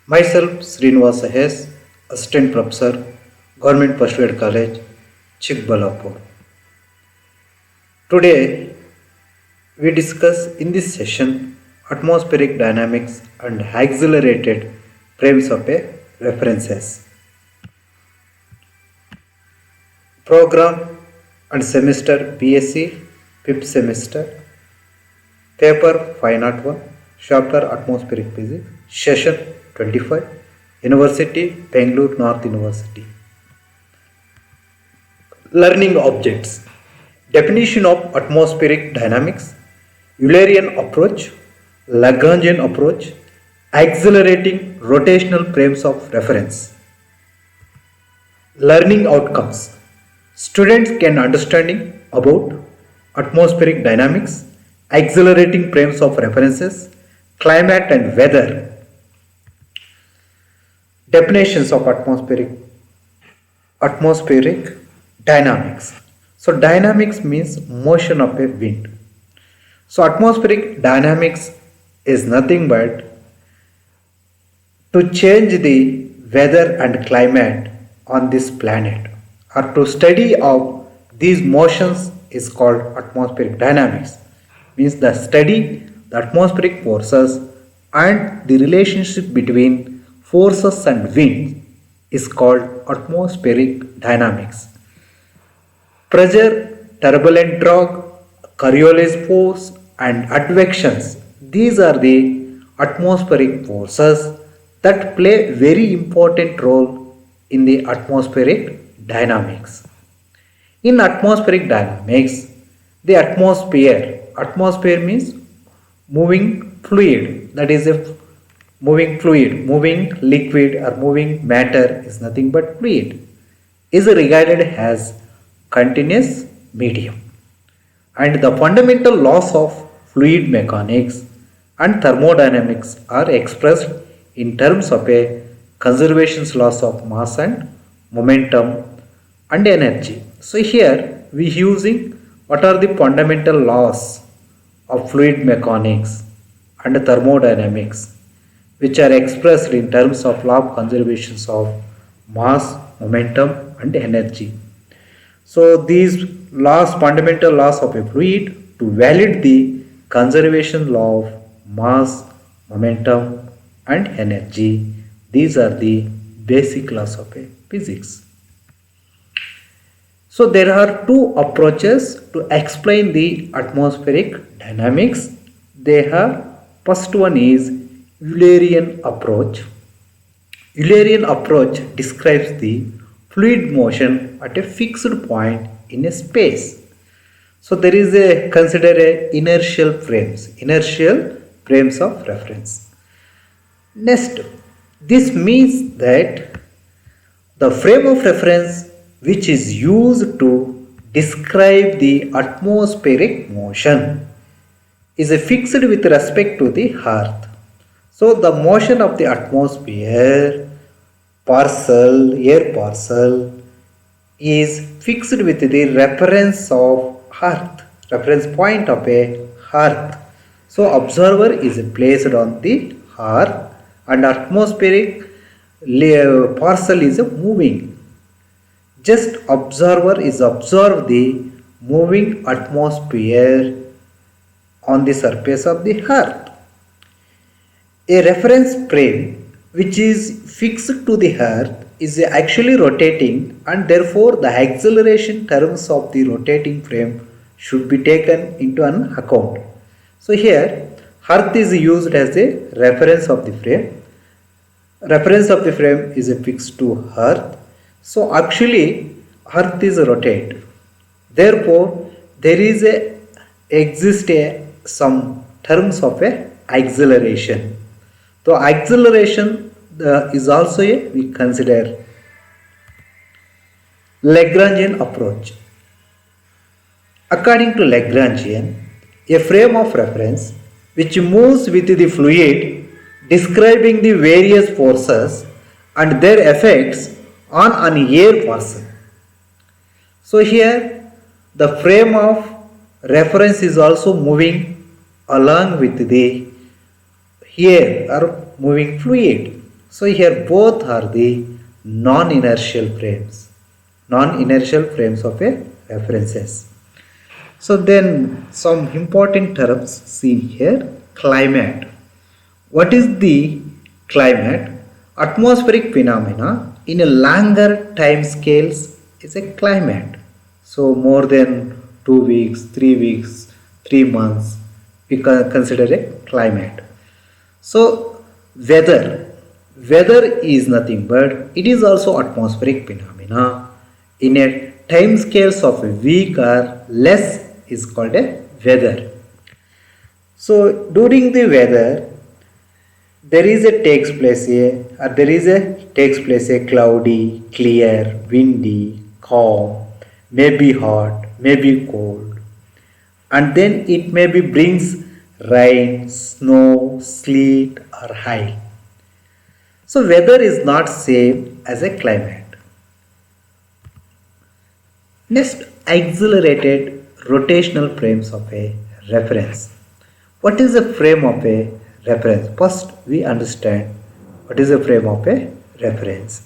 Myself, Srinivasa S., Assistant Professor, Government Persuade College, Chikbalapur. Today, we discuss in this session atmospheric dynamics and accelerated frames of a references. Program and semester BSc, 5th semester, paper 501, chapter atmospheric physics, session 25, University, Bangalore North University. Learning objects. Definition of atmospheric dynamics, Eulerian approach, Lagrangian approach, accelerating rotational frames of reference. Learning outcomes. Students gain understanding about atmospheric dynamics, accelerating frames of references, climate and weather. Definitions of atmospheric dynamics. So dynamics means motion of a wind. So atmospheric dynamics is nothing but to change the weather and climate on this planet, or to study of these motions is called atmospheric dynamics. Means the study the atmospheric forces and the relationship between forces and wind is called atmospheric dynamics. Pressure, turbulent drag, Coriolis force and advections, these are the atmospheric forces that play very important role in the atmospheric dynamics. In atmospheric dynamics, the atmosphere means moving fluid, that is a moving fluid, moving liquid or moving matter is nothing but fluid, is regarded as continuous medium. And the fundamental laws of fluid mechanics and thermodynamics are expressed in terms of a conservation laws of mass and momentum and energy. So here we using what are the fundamental laws of fluid mechanics and thermodynamics, which are expressed in terms of law of conservation of mass, momentum and energy. So these laws, fundamental laws of a fluid to validate the conservation law of mass, momentum and energy. These are the basic laws of a physics. So there are two approaches to explain the atmospheric dynamics. They have, first one is Eulerian approach. Eulerian approach describes the fluid motion at a fixed point in a space. So there is a consider a inertial frames of reference. Next, this means that the frame of reference which is used to describe the atmospheric motion is fixed with respect to the earth. So the motion of the atmosphere air parcel is fixed with the reference of earth, reference point of a earth. So observer is placed on the earth and atmospheric parcel is moving. Just observer is observe the moving atmosphere on the surface of the earth. A reference frame which is fixed to the earth is actually rotating, and therefore the acceleration terms of the rotating frame should be taken into an account. So here earth is used as a reference of the frame. Reference of the frame is fixed to earth. So actually earth is rotate. Therefore there is some terms of a acceleration. So acceleration is also we consider Lagrangian approach. According to Lagrangian, a frame of reference which moves with the fluid describing the various forces and their effects on an air parcel. So here the frame of reference is also moving along with the air or moving fluid. So here both are the non-inertial frames, non-inertial frames of a references. So then some important terms seen here. Climate. What is the climate? Atmospheric phenomena in a longer time scales is a climate. So more than 2 weeks, 3 weeks, 3 months, we consider a climate. So weather is nothing but it is also atmospheric phenomena in a time scales of a week or less is called a weather. So during the weather there is a takes place a cloudy, clear, windy, calm, maybe hot, maybe cold, and then it maybe brings rain, snow, sleet or hail. So weather is not same as a climate. Next, accelerated rotational frames of a reference. What is a frame of a reference? First, we understand what is a frame of a reference.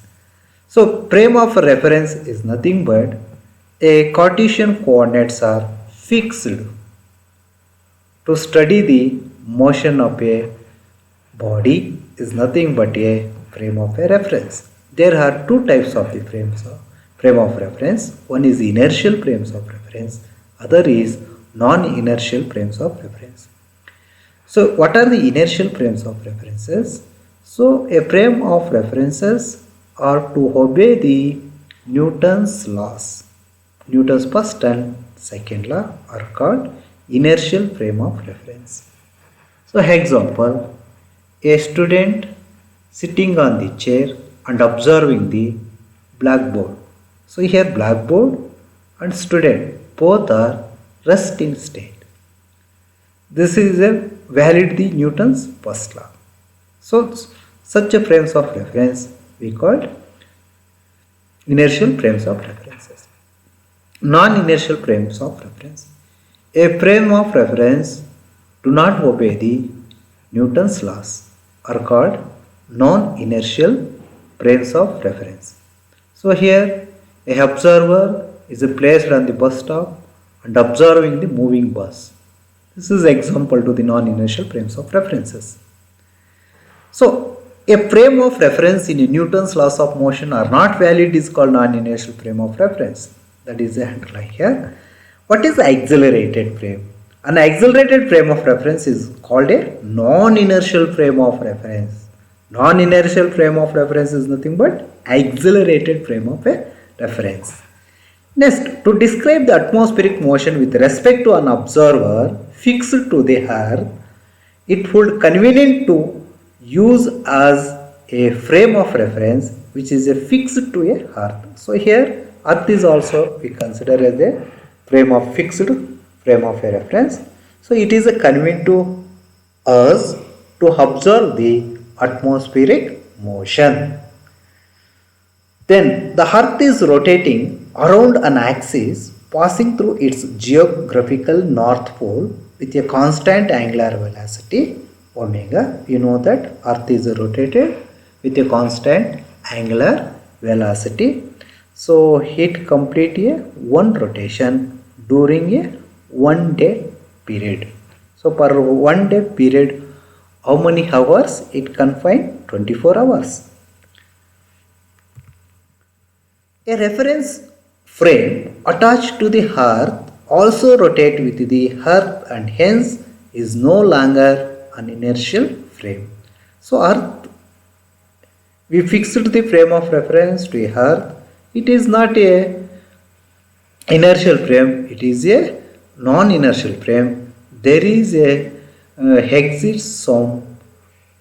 So, frame of a reference is nothing but a Cartesian coordinates are fixed to study the motion of a body is nothing but a frame of a reference. There are two types of the frame of reference. One is inertial frames of reference, other is non-inertial frames of reference. So what are the inertial frames of references? So a frame of references are to obey the Newton's laws. Newton's first and second law are called inertial frame of reference. So example, a student sitting on the chair and observing the blackboard. So here blackboard and student both are resting state. This is a valid the Newton's first law. So such a frames of reference we called inertial frames of references. Non-inertial frames of reference. A frame of reference do not obey the Newton's laws are called non-inertial frames of reference. So here a observer is placed on the bus stop and observing the moving bus. This is example to the non-inertial frames of references. So a frame of reference in Newton's laws of motion are not valid is called non-inertial frame of reference. That is the underline here. What is the accelerated frame? An accelerated frame of reference is called a non-inertial frame of reference. Non-inertial frame of reference is nothing but accelerated frame of a reference. Next, to describe the atmospheric motion with respect to an observer fixed to the earth, it would convenient to use as a frame of reference which is a fixed to a earth. So here earth is also we consider as a frame of fixed frame of a reference. So it is a convenient to us to observe the atmospheric motion. Then the earth is rotating around an axis passing through its geographical north pole with a constant angular velocity omega. You know that earth is rotated with a constant angular velocity. So it complete a one rotation during a 1 day period. So per 1 day period, how many hours? It confine 24 hours. A reference frame attached to the earth also rotate with the earth and hence is no longer an inertial frame. So earth, we fixed the frame of reference to earth. It is not a inertial frame, it is a non-inertial frame. There is a exists some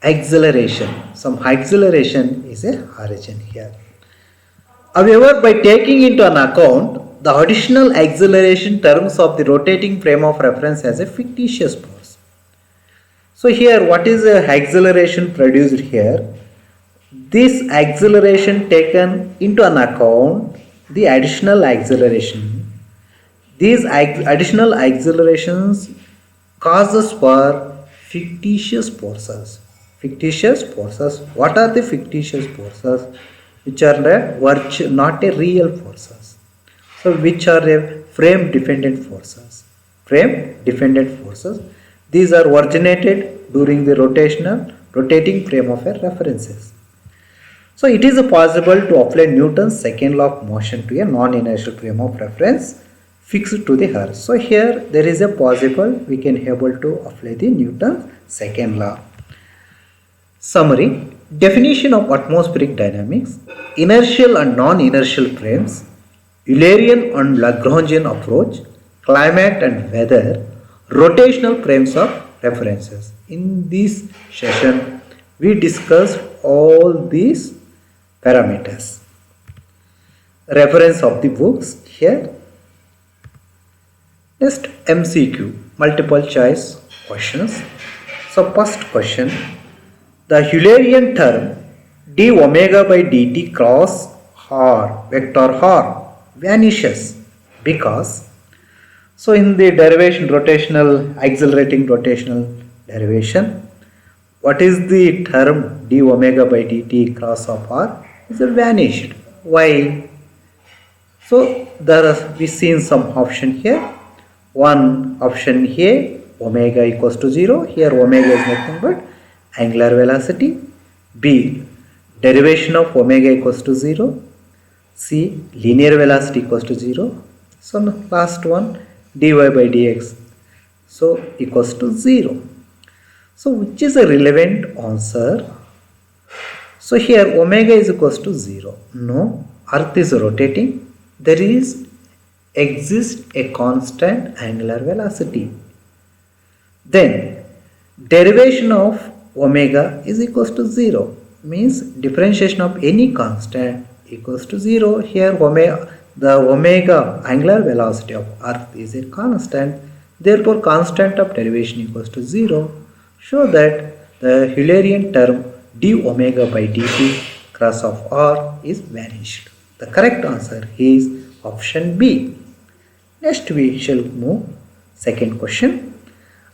acceleration. Some acceleration is a origin here. However, by taking into an account the additional acceleration terms of the rotating frame of reference as a fictitious force. So here what is the acceleration produced here? This acceleration taken into an account the additional acceleration. These additional accelerations causes for fictitious forces. fictitious forces. What are the fictitious forces? Which are not a real forces. So which are a frame dependent forces. Frame dependent forces. These are originated during the rotating frame of a references. So it is possible to apply Newton's second law of motion to a non-inertial frame of reference fixed to the earth. So here there is a possible we can able to apply the Newton's second law. Summary. Definition of atmospheric dynamics. Inertial and non-inertial frames. Eulerian and Lagrangian approach. Climate and weather. Rotational frames of references. In this session we discussed all these parameters. Reference of the books here. Next, MCQ, multiple choice questions. So first question, the Eulerian term d omega by dt cross r vector r vanishes because, so in the derivation rotational accelerating rotational derivation, what is the term d omega by dt cross of r is vanished. Why? So there are we seen some option here. One option A, omega equals to 0. Here omega is nothing but angular velocity. B, derivation of omega equals to 0. C, linear velocity equals to 0. So last one, dy by dx, so equals to 0. So which is a relevant answer? So here omega is equals to 0. No, earth is rotating. There exists a constant angular velocity. Then derivation of omega is equals to 0, means differentiation of any constant equals to 0. Here the omega angular velocity of earth is a constant, therefore constant of derivation equals to 0. Show that the Eulerian term d omega by dt cross of r is vanished. The correct answer is option B. Next we shall move second question.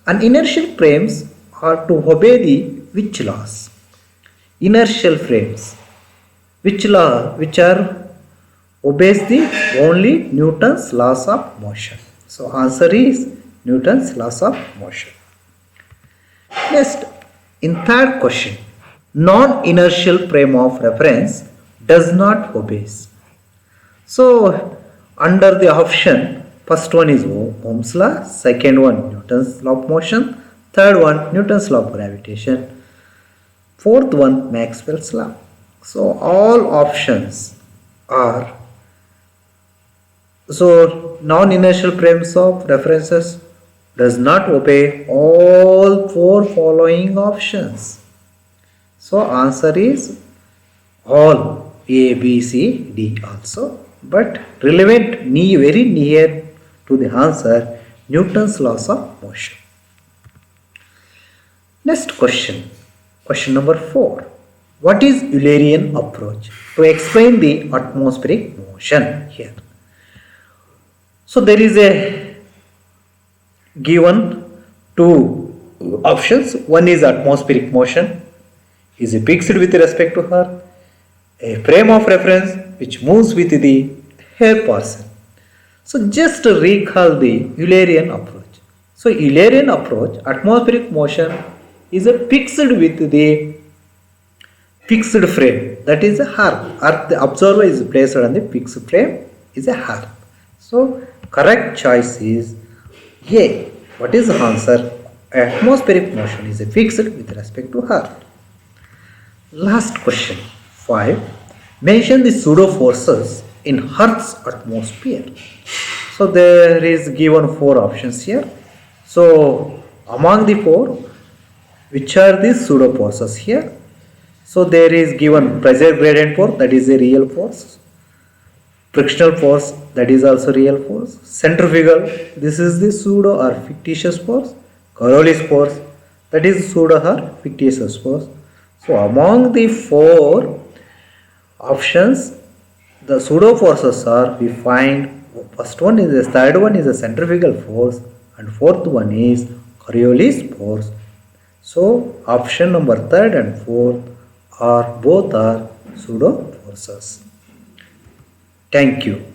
An inertial frames are to obey the which laws? Inertial frames. Which law? Which are obeys the only Newton's laws of motion. So answer is Newton's laws of motion. Next, in third question, non-inertial frame of reference does not obeys. So under the option, first one is Ohm's law, second one Newton's law of motion, third one Newton's law of gravitation, fourth one Maxwell's law. So all options are, so non-inertial frames of references does not obey all four following options. So answer is all A, B, C, D also, but relevant very near to the answer Newton's laws of motion. Next question, question number 4. What is Eulerian approach? To explain the atmospheric motion here. So there is a given two options. One is atmospheric motion is fixed with respect to Earth, a frame of reference which moves with the air portion. So just recall the Eulerian approach. So Eulerian approach, atmospheric motion is fixed with the fixed frame, that is a Earth. Earth, the observer is placed on the fixed frame is a Earth. So correct choice is A. What is the answer? Atmospheric motion is fixed with respect to Earth. Last question 5. Mention the pseudo forces in Earth's atmosphere. So there is given 4 options here. So among the 4, which are the pseudo forces here? So there is given pressure gradient force, that is a real force. Frictional force, that is also real force. Centrifugal, this is the pseudo or fictitious force. Coriolis force, that is pseudo or fictitious force. So among the 4 options, the pseudo forces are, we find first one is the third one is a centrifugal force and fourth one is Coriolis force. So option number third and fourth are both are pseudo forces. Thank you.